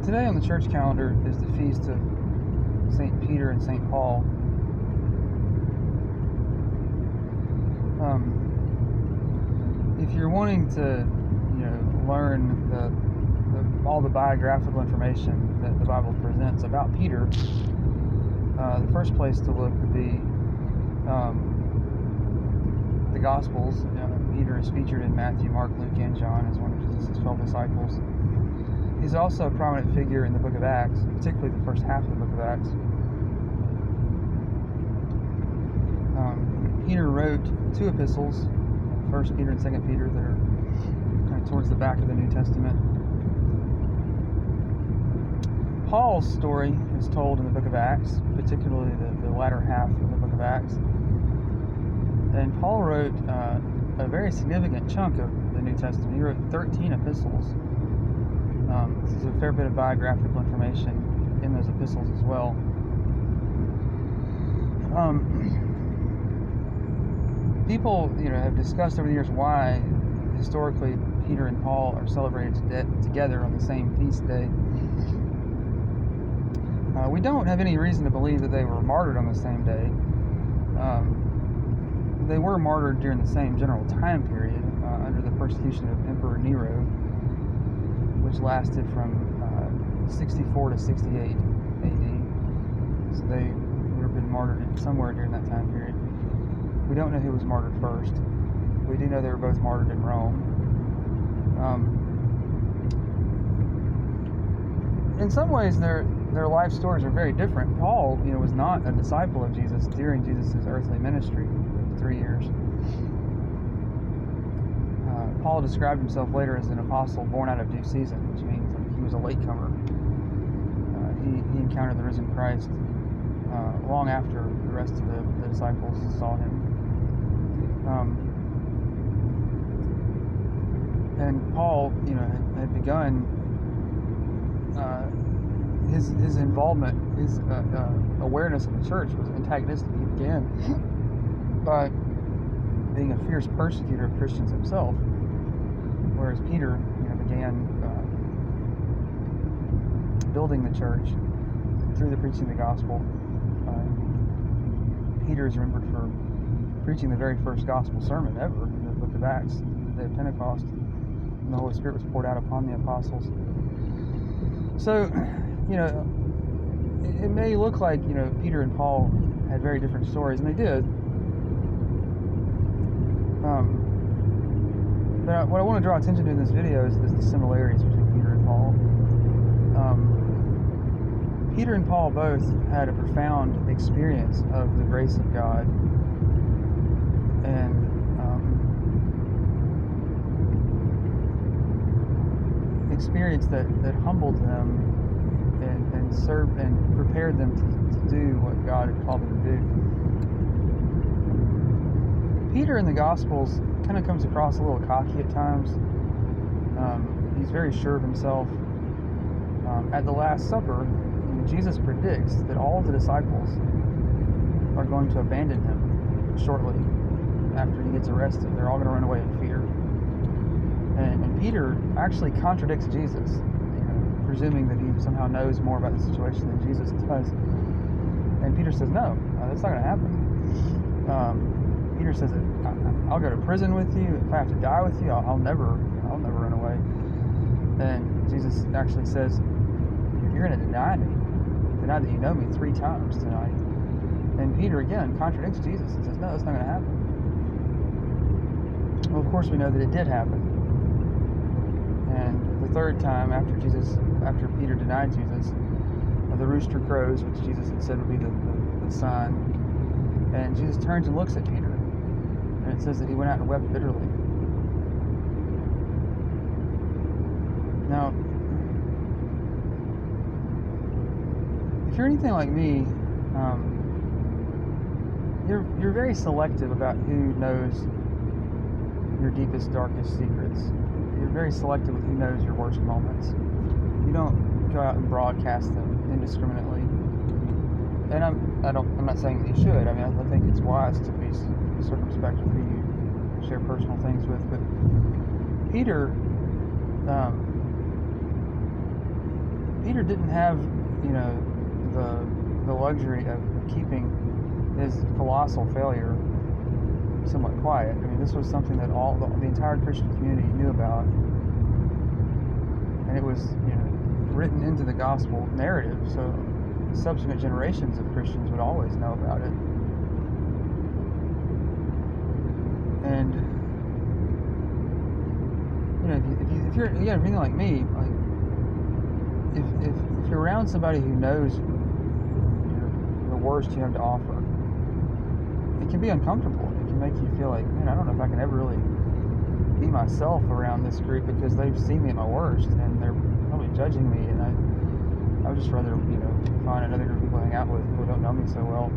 Today on the church calendar is the feast of St. Peter and St. Paul. If you're wanting to, learn all the biographical information that the Bible presents about Peter, the first place to look would be the Gospels. Peter is featured in Matthew, Mark, Luke, and John as one of Jesus' 12 disciples. He's also a prominent figure in the book of Acts, particularly the first half of the book of Acts. Peter wrote two epistles, 1 Peter and 2 Peter, that are kind of towards the back of the New Testament. Paul's story is told in the book of Acts, particularly the latter half of the book of Acts. And Paul wrote a very significant chunk of the New Testament. He wrote 13 epistles. There's a fair bit of biographical information in those epistles as well. People, have discussed over the years why historically Peter and Paul are celebrated together on the same feast day. We don't have any reason to believe that they were martyred on the same day. They were martyred during the same general time period under the persecution of Emperor Nero, which lasted from 64 to 68 AD. So they would have been martyred somewhere during that time period. We don't know who was martyred first. We do know they were both martyred in Rome. In some ways, their life stories are very different. Paul, was not a disciple of Jesus during Jesus' earthly ministry, 3 years. Paul described himself later as an apostle born out of due season, which means he was a latecomer. He encountered the risen Christ long after the rest of the disciples saw him. And Paul, had begun his involvement, his awareness of the church was antagonistic. He began by being a fierce persecutor of Christians himself, whereas Peter, began building the church through the preaching of the gospel. Peter is remembered for preaching the very first gospel sermon ever in the book of Acts, the day of Pentecost, and the Holy Spirit was poured out upon the apostles. So, it may look like, Peter and Paul had very different stories, and they did. But what I want to draw attention to in this video is the similarities between Peter and Paul. Peter and Paul both had a profound experience of the grace of God, and experience that humbled them and served and prepared them to do what God had called them to do. Peter in the Gospels kind of comes across a little cocky at times. He's very sure of himself. At the Last Supper, Jesus predicts that all of the disciples are going to abandon him shortly after he gets arrested. They're all going to run away in fear. And Peter actually contradicts Jesus, presuming that he somehow knows more about the situation than Jesus does. And Peter says, no, that's not going to happen. Peter says, I'll go to prison with you. If I have to die with you, I'll never run away. And Jesus actually says, you're going to deny me. Deny that you know me 3 times tonight. And Peter again contradicts Jesus and says, no, that's not going to happen. Well, of course we know that it did happen. And the third time after Peter denied Jesus, the rooster crows, which Jesus had said would be the sign. And Jesus turns and looks at Peter. And it says that he went out and wept bitterly. Now, if you're anything like me, you're very selective about who knows your deepest, darkest secrets. You're very selective with who knows your worst moments. You don't go out and broadcast them indiscriminately. And I'm not saying that you should. I think it's wise to be circumspect with who you share personal things with. But Peter Peter didn't have, the luxury of keeping his colossal failure somewhat quiet. I mean, this was something that the entire Christian community knew about, and it was, written into the gospel narrative. So subsequent generations of Christians would always know about it. And if you're anything like me, like if you're around somebody who knows the worst you have to offer, it can be uncomfortable. It can make you feel like, man, I don't know if I can ever really be myself around this group, because they've seen me at my worst and they're probably judging me, and I would just rather find another group of people to hang out with who don't know me so well.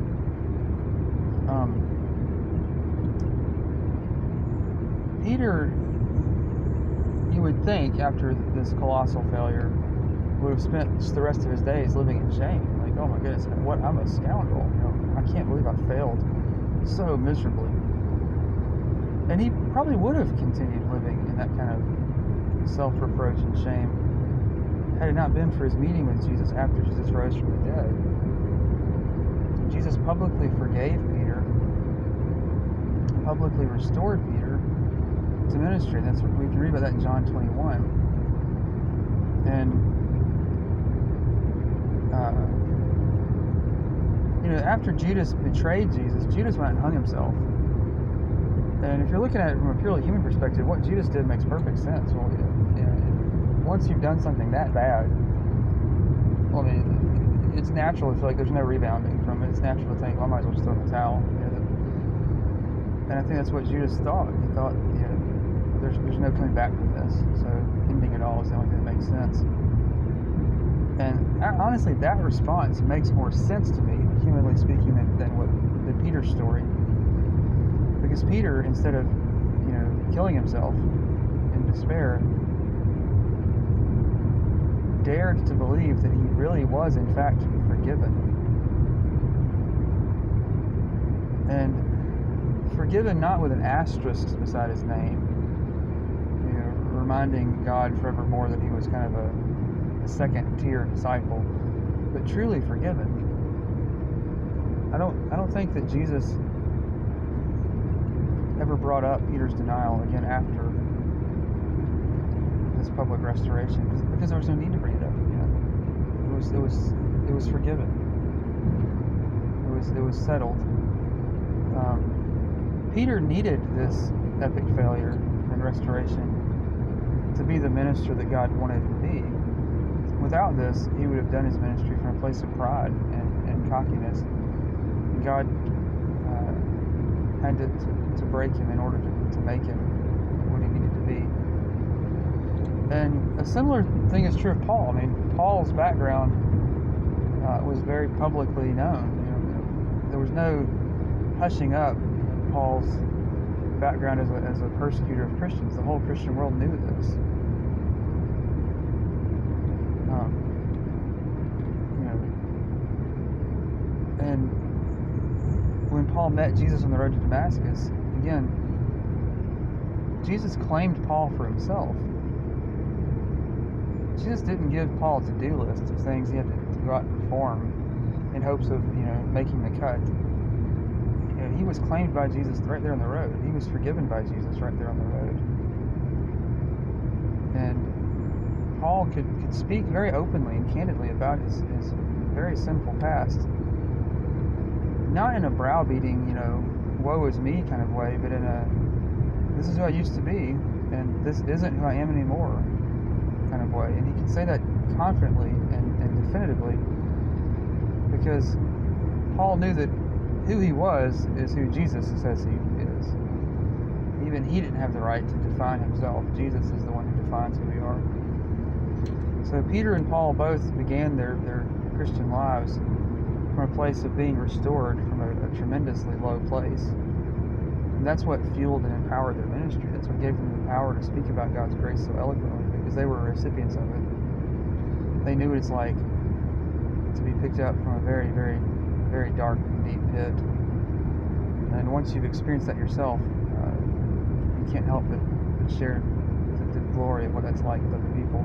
Peter, you would think, after this colossal failure, would have spent just the rest of his days living in shame. Like, oh my goodness, I'm a scoundrel. I can't believe I failed so miserably. And he probably would have continued living in that kind of self-reproach and shame had it not been for his meeting with Jesus after Jesus rose from the dead. Jesus publicly forgave Peter, publicly restored Peter to ministry. That's what we can read about that in John 21. And after Judas betrayed Jesus, Judas went and hung himself. And if you're looking at it from a purely human perspective, what Judas did makes perfect sense. Well, once you've done something that bad, well, I mean, it's natural to feel like there's no rebounding from it. It's natural to think, well, I might as well just throw in the towel. And I think that's what Judas thought. He thought, there's no coming back from this. So ending it all is the only thing that makes sense. And honestly, that response makes more sense to me, humanly speaking, than Peter's story. Because Peter, instead of, killing himself in despair, dared to believe that he really was, in fact, forgiven. And forgiven not with an asterisk beside his name, reminding God forevermore that he was kind of a second-tier disciple, but truly forgiven. I don't think that Jesus ever brought up Peter's denial again after this public restoration, because there was no need to bring it up again. It was forgiven. It was settled. Peter needed this epic failure and restoration to be the minister that God wanted him to be. Without this, he would have done his ministry from a place of pride and cockiness. And God had to break him in order to make him what he needed to be. And a similar thing is true of Paul. I mean, Paul's background was very publicly known. There was no hushing up Paul's background as a persecutor of Christians. The whole Christian world knew this. And when Paul met Jesus on the road to Damascus, again, Jesus claimed Paul for himself. Jesus didn't give Paul a to-do list of things he had to go out and perform in hopes of, making the cut. He was claimed by Jesus right there on the road. He was forgiven by Jesus right there on the road. And Paul could speak very openly and candidly about his very sinful past. Not in a browbeating, woe is me kind of way, but in a, this is who I used to be, and this isn't who I am anymore kind of way. And he can say that confidently and definitively, because Paul knew that who he was is who Jesus says he is. Even he didn't have the right to define himself. Jesus is the one who defines who we are. So Peter and Paul both began their Christian lives from a place of being restored from a tremendously low place. And that's what fueled and empowered their ministry. That's what gave them the power to speak about God's grace so eloquently, because they were recipients of it. They knew what it's like to be picked up from a very, very, very dark and deep pit. And once you've experienced that yourself, you can't help but share the glory of what that's like with other people.